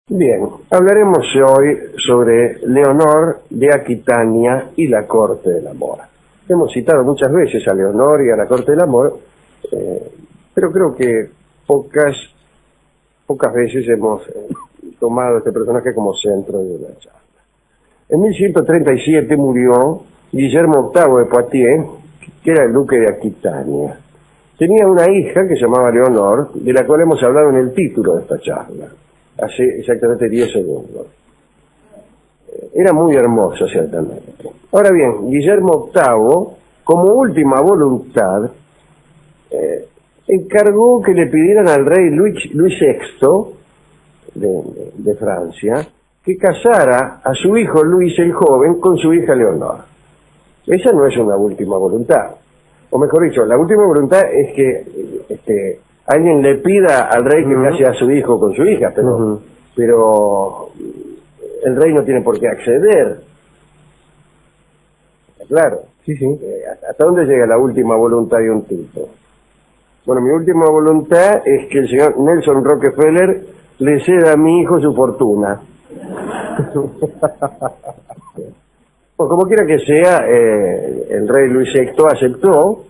Bien, hablaremos hoy sobre Leonor de Aquitania y la Corte del Amor. Hemos citado muchas veces a Leonor y a la Corte del Amor, pero creo que pocas veces hemos tomado este personaje como centro de una charla. En 1137 murió Guillermo VIII de Poitiers, que era el duque de Aquitania. Tenía una hija que se llamaba Leonor, de la cual hemos hablado en el título de esta charla, hace exactamente 10 segundos. Era muy hermosa, ciertamente. Ahora bien, Guillermo VIII, como última voluntad, encargó que le pidieran al rey Luis VI de Francia que casara a su hijo Luis el Joven con su hija Leonor. Esa no es una última voluntad. O mejor dicho, la última voluntad es que alguien le pida al rey que case a su hijo con su hija, pero el rey no tiene por qué acceder. Claro. Sí. ¿Hasta dónde llega la última voluntad de un tipo? Bueno, mi última voluntad es que el señor Nelson Rockefeller le ceda a mi hijo su fortuna. Pues como quiera que sea, el rey Luis VI aceptó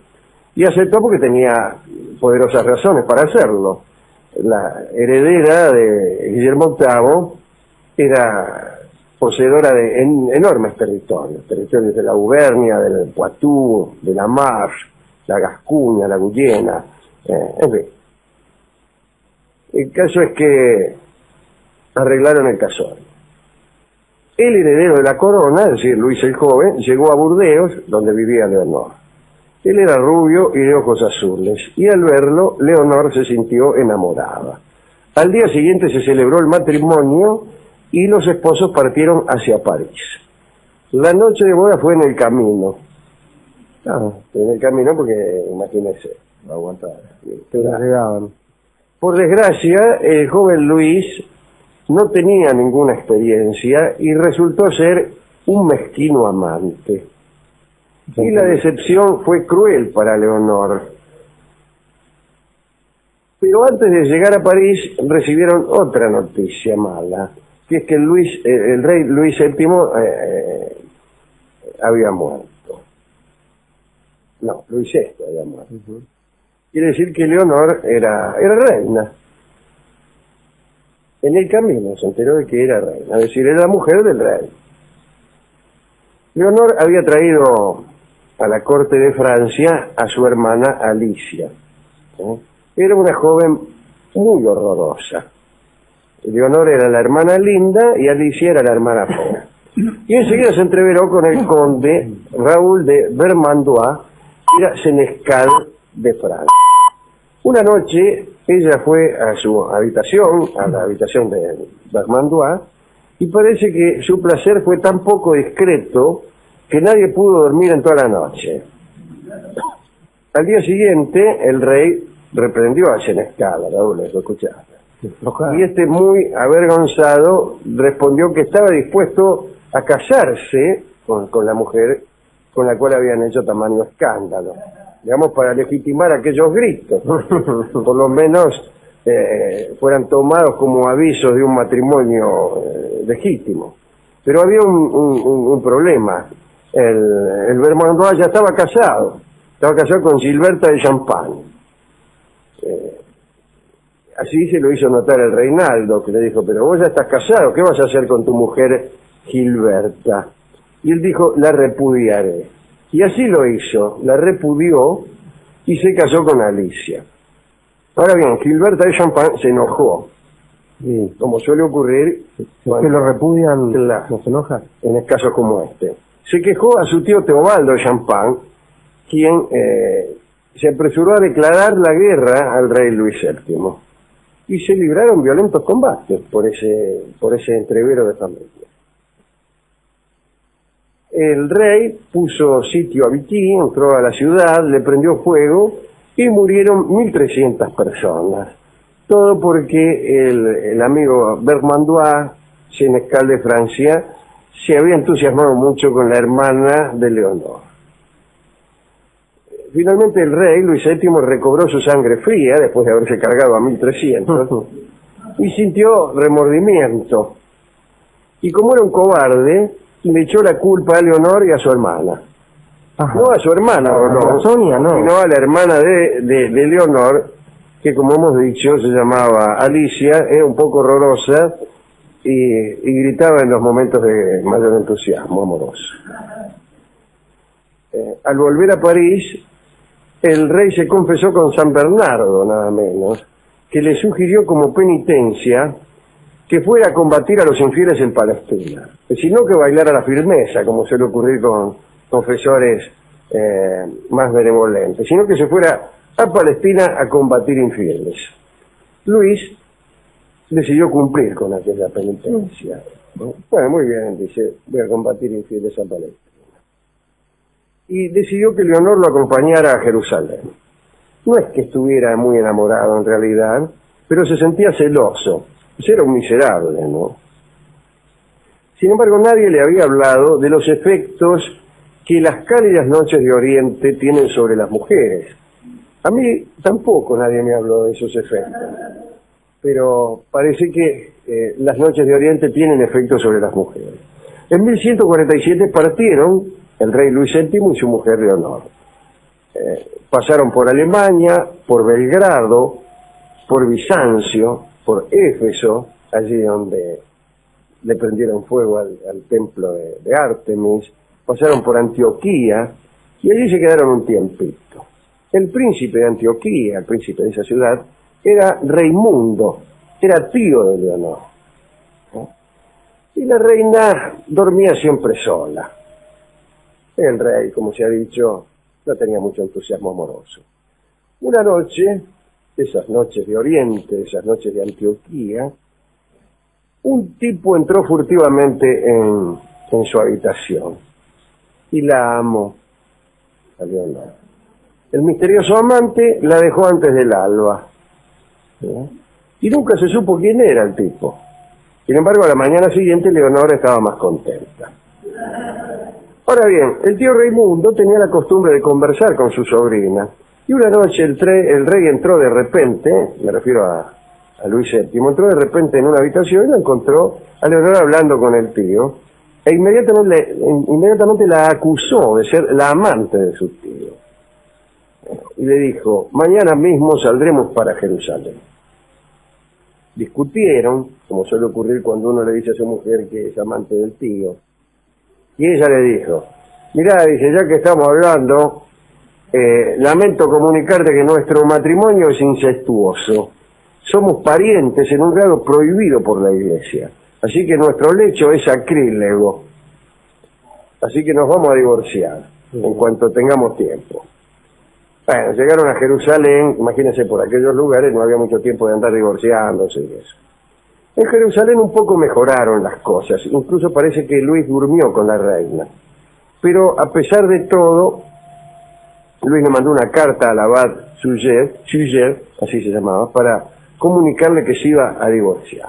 porque tenía poderosas razones para hacerlo. La heredera de Guillermo VIII era poseedora de enormes territorios de la Auvernia, del Poitou, de la Marche, la Gascuña, la Guyena, en fin. El caso es que arreglaron el casorio. El heredero de la corona, es decir, Luis el Joven, llegó a Burdeos, donde vivía Leonor. Él era rubio y de ojos azules, y al verlo, Leonor se sintió enamorada. Al día siguiente se celebró el matrimonio y los esposos partieron hacia París. La noche de boda fue en el camino. En el camino porque, imagínense, no aguantaba. Por desgracia, el joven Luis no tenía ninguna experiencia y resultó ser un mezquino amante. Y la decepción fue cruel para Leonor. Pero antes de llegar a París recibieron otra noticia mala, que es que el rey Luis VII había muerto. No, Luis VI había muerto. Quiere decir que Leonor era reina. En el camino se enteró de que era reina, es decir, era la mujer del rey. Leonor había traído a la corte de Francia a su hermana Alicia. Era una joven muy horrorosa. Leonor era la hermana linda y Alicia era la hermana fea. Y enseguida se entreveró con el conde Raúl de Vermandois, que era senescal de Francia. Una noche ella fue a su habitación, a la habitación de Vermandois, y parece que su placer fue tan poco discreto que nadie pudo dormir en toda la noche. Al día siguiente, el rey reprendió al senescal, a Raúl, lo escuchaste. Y este, muy avergonzado, respondió que estaba dispuesto a casarse con la mujer con la cual habían hecho tamaño escándalo, digamos, para legitimar aquellos gritos, por lo menos fueran tomados como avisos de un matrimonio legítimo. Pero había un problema. El Vermandois ya estaba casado con Gilberta de Champagne. Así se lo hizo notar el Reinaldo, que le dijo, pero vos ya estás casado, ¿qué vas a hacer con tu mujer Gilberta? Y él dijo, la repudiaré. Y así lo hizo, la repudió y se casó con Alicia. Ahora bien, Gilberta de Champagne se enojó. Y como suele ocurrir, que lo repudian, claro, ¿no se enoja? En casos como este. Se quejó a su tío Teobaldo de Champagne, quien se apresuró a declarar la guerra al rey Luis VII. Y se libraron violentos combates por ese entrevero de familia. El rey puso sitio a Vichy, entró a la ciudad, le prendió fuego y murieron 1.300 personas. Todo porque el amigo Vermandois, senescal de Francia, se había entusiasmado mucho con la hermana de Leonor. Finalmente el rey Luis VII recobró su sangre fría después de haberse cargado a 1.300 y sintió remordimiento. Y como era un cobarde, le echó la culpa a Leonor y a su hermana. Ajá. No a su hermana, A Sonia, no. sino a la hermana de Leonor, que como hemos dicho se llamaba Alicia, era un poco horrorosa y gritaba en los momentos de mayor entusiasmo amoroso. Al volver a París, el rey se confesó con San Bernardo, nada menos, que le sugirió como penitencia que fuera a combatir a los infieles en Palestina, sino que bailara la firmeza, como suele ocurrir con confesores más benevolentes, sino que se fuera a Palestina a combatir infieles. Luis decidió cumplir con aquella penitencia. Bueno, muy bien, dice, voy a combatir infieles a Palestina. Y decidió que Leonor lo acompañara a Jerusalén. No es que estuviera muy enamorado en realidad, pero se sentía celoso. Pues era un miserable, ¿no? Sin embargo, nadie le había hablado de los efectos que las cálidas noches de Oriente tienen sobre las mujeres. A mí tampoco nadie me habló de esos efectos, pero parece que las noches de Oriente tienen efectos sobre las mujeres. En 1147 partieron el rey Luis VII y su mujer Leonor. Pasaron por Alemania, por Belgrado, por Bizancio, por Éfeso, allí donde le prendieron fuego al templo de Artemis, pasaron por Antioquía y allí se quedaron un tiempito. El príncipe de Antioquía, el príncipe de esa ciudad, era Raimundo, era tío de Leonor. Y la reina dormía siempre sola. El rey, como se ha dicho, no tenía mucho entusiasmo amoroso. Una noche, esas noches de Oriente, esas noches de Antioquía, un tipo entró furtivamente en su habitación y la amó a Leonor. El misterioso amante la dejó antes del alba, ¿sí? Y nunca se supo quién era el tipo. Sin embargo, a la mañana siguiente Leonor estaba más contenta. Ahora bien, el tío Raimundo tenía la costumbre de conversar con su sobrina, y una noche el rey entró de repente, me refiero a Luis VII, entró de repente en una habitación y la encontró a Leonor hablando con el tío, e inmediatamente la acusó de ser la amante de su tío. Y le dijo, mañana mismo saldremos para Jerusalén. Discutieron, como suele ocurrir cuando uno le dice a su mujer que es amante del tío, y ella le dijo, mirá, dice, ya que estamos hablando, lamento comunicarte que nuestro matrimonio es incestuoso. Somos parientes en un grado prohibido por la Iglesia. Así que nuestro lecho es sacrílego. Así que nos vamos a divorciar en cuanto tengamos tiempo. Bueno, llegaron a Jerusalén, imagínense, por aquellos lugares no había mucho tiempo de andar divorciándose y eso. En Jerusalén un poco mejoraron las cosas, incluso parece que Luis durmió con la reina. Pero a pesar de todo, Luis le mandó una carta al abad Suger, así se llamaba, para comunicarle que se iba a divorciar.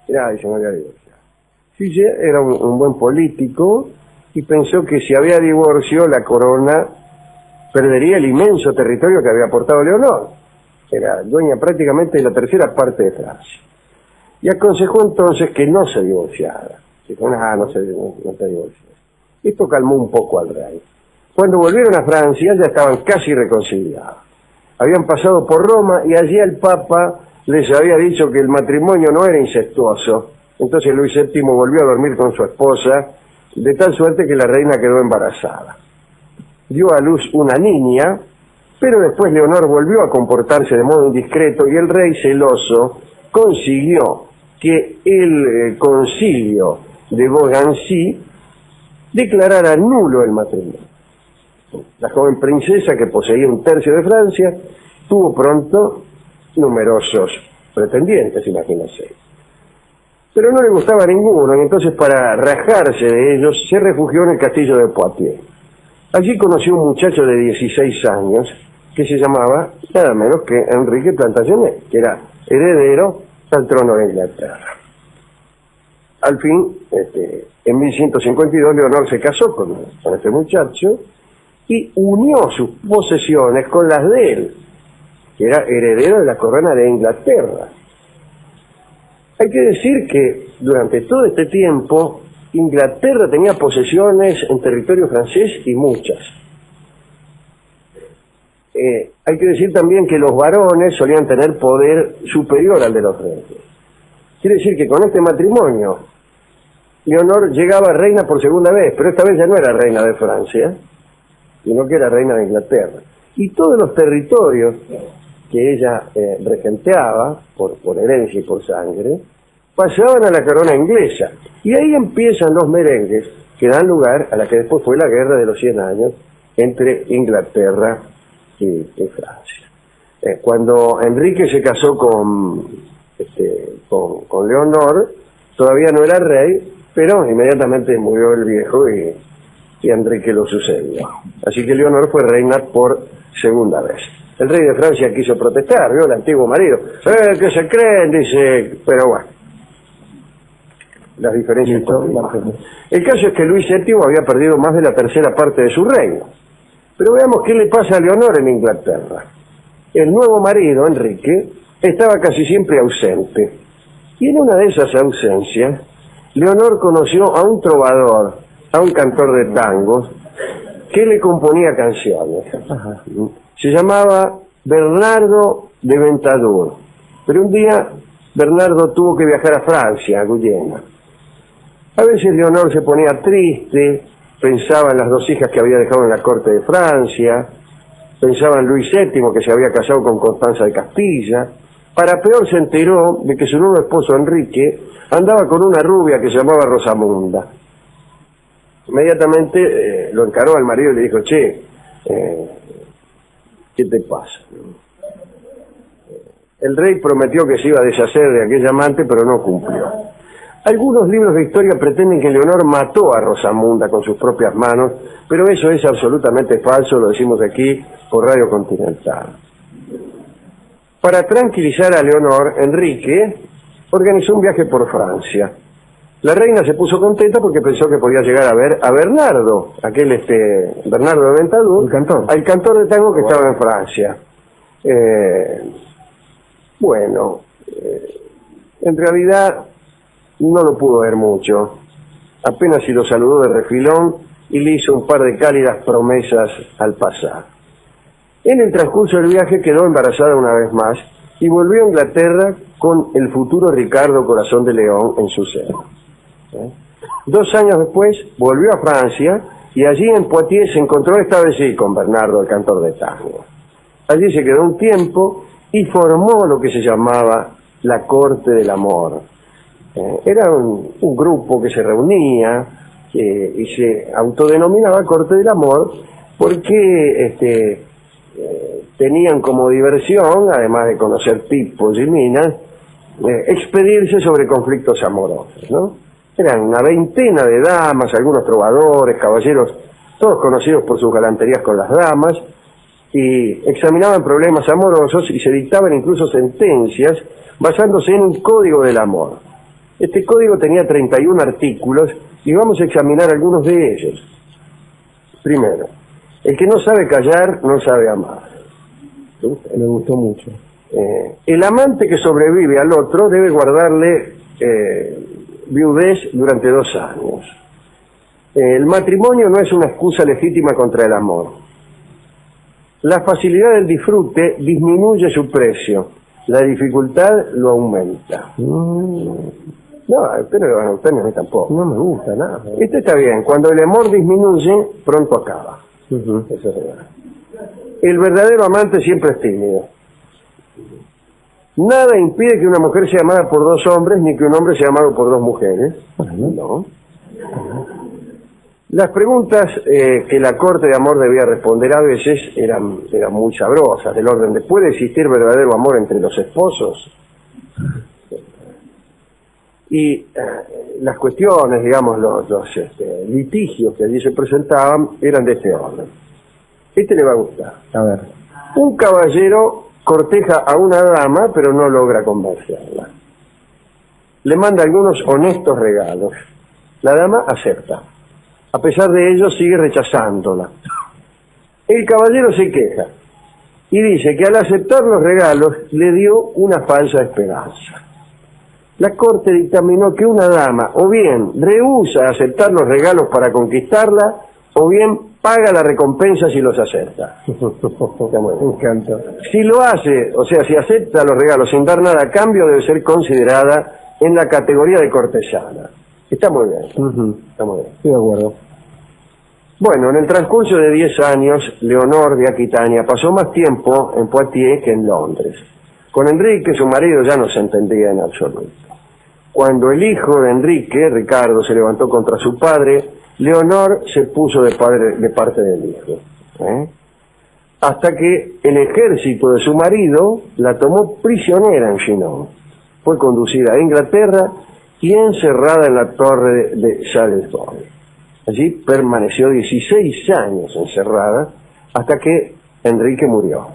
Mirá, dice, me voy a divorciar. Suger era un buen político y pensó que si había divorcio, la corona perdería el inmenso territorio que había aportado Leonor. Era dueña prácticamente de la tercera parte de Francia. Y aconsejó entonces que no se divorciara. Dijo, no te divorcies. Esto calmó un poco al rey. Cuando volvieron a Francia ya estaban casi reconciliados. Habían pasado por Roma y allí el Papa les había dicho que el matrimonio no era incestuoso. Entonces Luis VII volvió a dormir con su esposa, de tal suerte que la reina quedó embarazada. Dio a luz una niña, pero después Leonor volvió a comportarse de modo indiscreto y el rey celoso consiguió que el concilio de Beaugency declarara nulo el matrimonio. La joven princesa, que poseía un tercio de Francia, tuvo pronto numerosos pretendientes, imagínense. Pero no le gustaba ninguno, y entonces para rajarse de ellos se refugió en el castillo de Poitiers. Allí conoció un muchacho de 16 años que se llamaba nada menos que Enrique Plantagenet, que era heredero al trono de Inglaterra. Al fin, en 1152, Leonor se casó con este muchacho y unió sus posesiones con las de él, que era heredero de la corona de Inglaterra. Hay que decir que durante todo este tiempo Inglaterra tenía posesiones en territorio francés y muchas. Hay que decir también que los varones solían tener poder superior al de los reyes. Quiere decir que con este matrimonio Leonor llegaba reina por segunda vez, pero esta vez ya no era reina de Francia, sino que era reina de Inglaterra. Y todos los territorios que ella regenteaba, por herencia y por sangre, pasaban a la corona inglesa. Y ahí empiezan los merengues que dan lugar a la que después fue la Guerra de los 100 años entre Inglaterra y Francia. Cuando Enrique se casó con Leonor, todavía no era rey, pero inmediatamente murió el viejo y Enrique lo sucedió. Así que Leonor fue reina por segunda vez. El rey de Francia quiso protestar, vio el antiguo marido. ¿Qué se creen? Dice, pero bueno. Las diferencias históricas. El caso es que Luis VII había perdido más de la tercera parte de su reino. Pero veamos qué le pasa a Leonor en Inglaterra. El nuevo marido, Enrique, estaba casi siempre ausente. Y en una de esas ausencias, Leonor conoció a un trovador, a un cantor de tangos, que le componía canciones. Se llamaba Bernardo de Ventadour. Pero un día Bernardo tuvo que viajar a Francia, a Guyena. A veces Leonor se ponía triste, pensaba en las dos hijas que había dejado en la corte de Francia, pensaba en Luis VII, que se había casado con Constanza de Castilla. Para peor se enteró de que su nuevo esposo Enrique andaba con una rubia que se llamaba Rosamunda. Inmediatamente lo encaró al marido y le dijo, che, ¿qué te pasa? El rey prometió que se iba a deshacer de aquella amante, pero no cumplió. Algunos libros de historia pretenden que Leonor mató a Rosamunda con sus propias manos, pero eso es absolutamente falso, lo decimos aquí por Radio Continental. Para tranquilizar a Leonor, Enrique organizó un viaje por Francia. La reina se puso contenta porque pensó que podía llegar a ver a Bernardo, Bernardo de Ventadour, al cantor de tango que estaba en Francia. En realidad no lo pudo ver mucho. Apenas si lo saludó de refilón y le hizo un par de cálidas promesas al pasar. En el transcurso del viaje quedó embarazada una vez más y volvió a Inglaterra con el futuro Ricardo Corazón de León en su seno. 2 años después volvió a Francia y allí en Poitiers se encontró esta vez sí con Bernardo, el cantor de tango. Allí se quedó un tiempo y formó lo que se llamaba la Corte del Amor. Era un grupo que se reunía y se autodenominaba Corte del Amor porque tenían como diversión, además de conocer tipos y minas, expedirse sobre conflictos amorosos, ¿no? Eran una veintena de damas, algunos trovadores, caballeros, todos conocidos por sus galanterías con las damas, y examinaban problemas amorosos y se dictaban incluso sentencias basándose en un código del amor. Este código tenía 31 artículos y vamos a examinar algunos de ellos. Primero, el que no sabe callar no sabe amar. Me gustó mucho. El amante que sobrevive al otro debe guardarle viudez durante 2 años. El matrimonio no es una excusa legítima contra el amor. La facilidad del disfrute disminuye su precio, la dificultad lo aumenta. No, pero a usted no tampoco. No me gusta nada. Esto está bien, cuando el amor disminuye, pronto acaba. Eso es verdad. El verdadero amante siempre es tímido. Nada impide que una mujer sea amada por 2 hombres, ni que un hombre sea amado por 2 mujeres. No. Las preguntas que la corte de amor debía responder a veces eran muy sabrosas, del orden de ¿puede existir verdadero amor entre los esposos? Y las cuestiones, digamos, los litigios que allí se presentaban eran de este orden. Este le va a gustar. A ver. Un caballero corteja a una dama, pero no logra convencerla. Le manda algunos honestos regalos. La dama acepta. A pesar de ello, sigue rechazándola. El caballero se queja y dice que al aceptar los regalos le dio una falsa esperanza. la corte dictaminó que una dama o bien rehúsa aceptar los regalos para conquistarla, o bien paga la recompensa si los acepta. Me encanta. Si lo hace, o sea, si acepta los regalos sin dar nada a cambio, debe ser considerada en la categoría de cortesana. Está muy bien. Está muy bien. Estoy de acuerdo. Bueno, en el transcurso de 10 años, Leonor de Aquitania pasó más tiempo en Poitiers que en Londres. Con Enrique, su marido, ya no se entendía en absoluto. Cuando el hijo de Enrique, Ricardo, se levantó contra su padre, Leonor se puso de parte del hijo. Hasta que el ejército de su marido la tomó prisionera en Chinon. Fue conducida a Inglaterra y encerrada en la torre de Salisbury. Allí permaneció 16 años encerrada hasta que Enrique murió.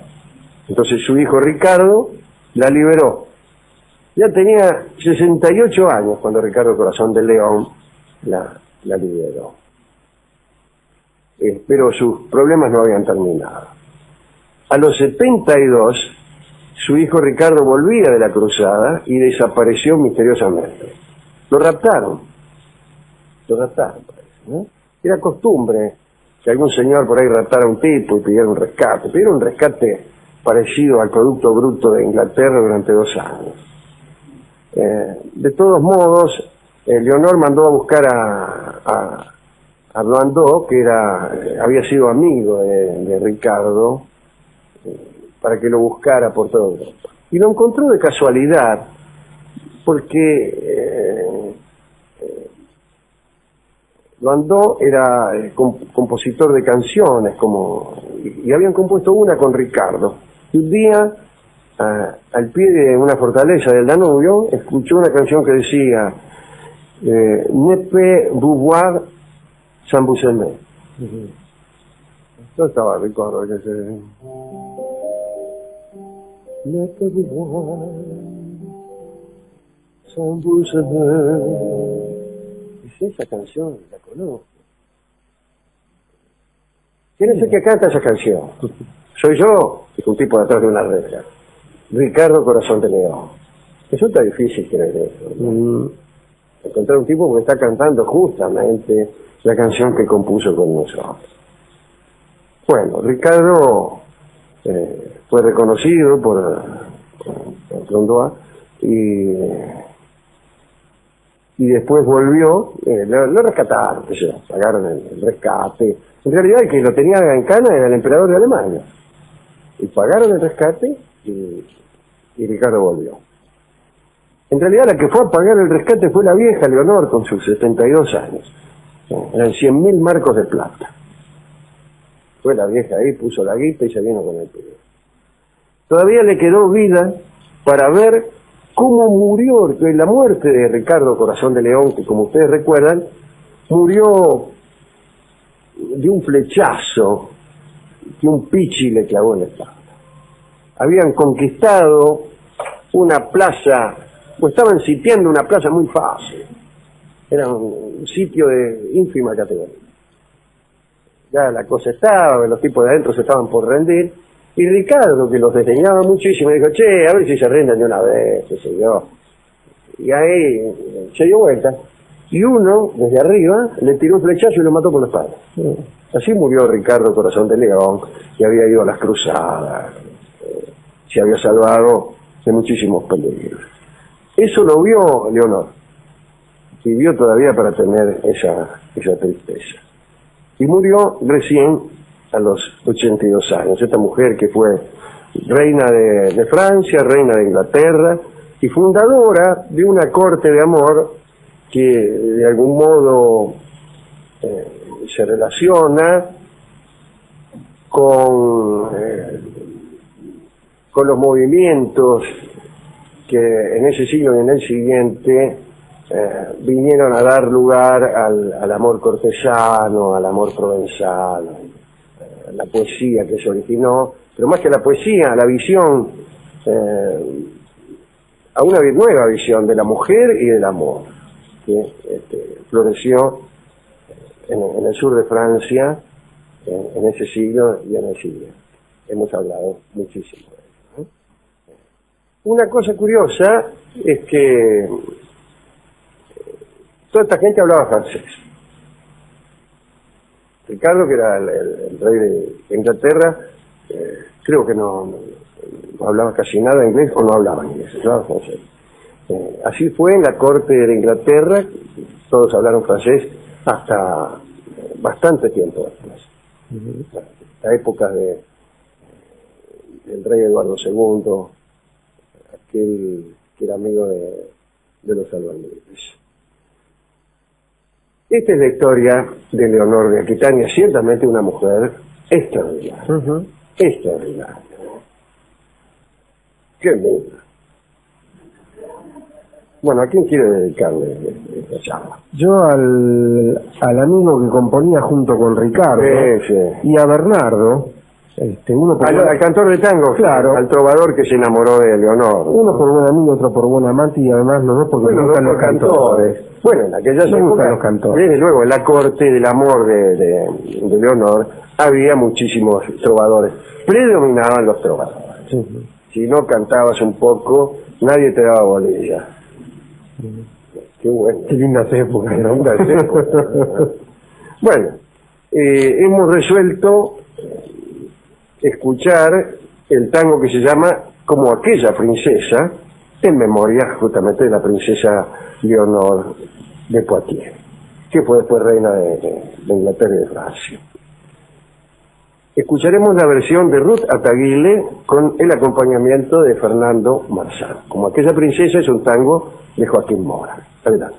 Entonces su hijo Ricardo la liberó. Ya tenía 68 años cuando Ricardo Corazón de León la liberó. Pero sus problemas no habían terminado. A los 72, su hijo Ricardo volvía de la cruzada y desapareció misteriosamente. Lo raptaron, ¿no? Era costumbre que algún señor por ahí raptara a un tipo y pidiera un rescate. Pidieron un rescate parecido al Producto Bruto de Inglaterra durante 2 años. De todos modos, Leonor mandó a buscar a Blondeau, que había sido amigo de Ricardo, para que lo buscara por todo Europa. Y lo encontró de casualidad, porque Blondeau era compositor de canciones, y habían compuesto una con Ricardo. Y un día, al pie de una fortaleza del Danubio, escuchó una canción que decía Ne peux vous voir sans vous aimer. ¿Dónde estaba Ricardo? Ne peux vous voir sans vous aimer. Es esa canción, la conozco. ¿Quién es el que canta esa canción? Soy yo, dijo un tipo de atrás de una reja. Ricardo Corazón de León. Resulta difícil creer eso, ¿no? Encontrar un tipo que está cantando justamente la canción que compuso con nosotros. Bueno, Ricardo fue reconocido por Blondeau y después volvió, lo rescataron, pagaron el rescate. En realidad el que lo tenía en cana era el emperador de Alemania. Y pagaron el rescate y Ricardo volvió. En realidad la que fue a pagar el rescate fue la vieja Leonor con sus 72 años. Eran 100.000 marcos de plata. Fue la vieja ahí, puso la guita y se vino con el pibe. Todavía le quedó vida para ver cómo murió, la muerte de Ricardo Corazón de León, que como ustedes recuerdan, murió de un flechazo que un pichi le clavó en la espalda. Habían conquistado una plaza, o estaban sitiando una plaza muy fácil. Era un sitio de ínfima categoría. Ya la cosa estaba, los tipos de adentro se estaban por rendir, y Ricardo, que los desdeñaba muchísimo, dijo, che, a ver si se rinden de una vez, qué sé yo. Y ahí se dio vuelta, y uno, desde arriba, le tiró un flechazo y lo mató por la espalda. Así murió Ricardo Corazón de León, que había ido a las cruzadas, se había salvado de muchísimos peligros. Eso lo vio Leonor, vivió todavía para tener esa tristeza. Y murió recién a los 82 años. Esta mujer que fue reina de Francia, reina de Inglaterra y fundadora de una corte de amor que de algún modo se relaciona con los movimientos que en ese siglo y en el siguiente vinieron a dar lugar al amor cortesano, al amor provenzal, la poesía que se originó, pero más que la poesía, la visión, a una nueva visión de la mujer y del amor, que floreció en el sur de Francia, en ese siglo y en el siguiente. Hemos hablado muchísimo de eso, ¿eh? Una cosa curiosa es que toda esta gente hablaba francés. Ricardo, que era el rey de Inglaterra, creo que no hablaba casi nada inglés o no hablaba inglés, hablaba francés. Así fue en la corte de Inglaterra, todos hablaron francés hasta bastante tiempo después. La época del rey Eduardo II, aquel que era amigo de los albañiles. Esta es la historia de Leonor de Aquitania, ciertamente una mujer extraordinaria. Extraordinaria. Qué linda. Bueno, ¿a quién quiere dedicarle esta charla? Yo al amigo que componía junto con Ricardo y a Bernardo, uno por al cantor de tango, claro, al trovador que se enamoró de Leonor. Uno por buen amigo, otro por buen amante, y además los dos porque me gustan los cantores. Bueno, en aquella época, los cantores. Desde luego, en la corte del amor de Leonor había muchísimos trovadores. Predominaban los trovadores. Si no cantabas un poco, nadie te daba bolilla. Qué bueno. Qué lindas épocas, ¿no? Bueno, hemos resuelto escuchar el tango que se llama Como aquella princesa, en memoria justamente de la princesa Leonor de Poitiers, que fue después reina de Inglaterra y de Francia. Escucharemos la versión de Ruth Ataguile con el acompañamiento de Fernando Marzán. Como aquella princesa es un tango de Joaquín Mora. Adelante.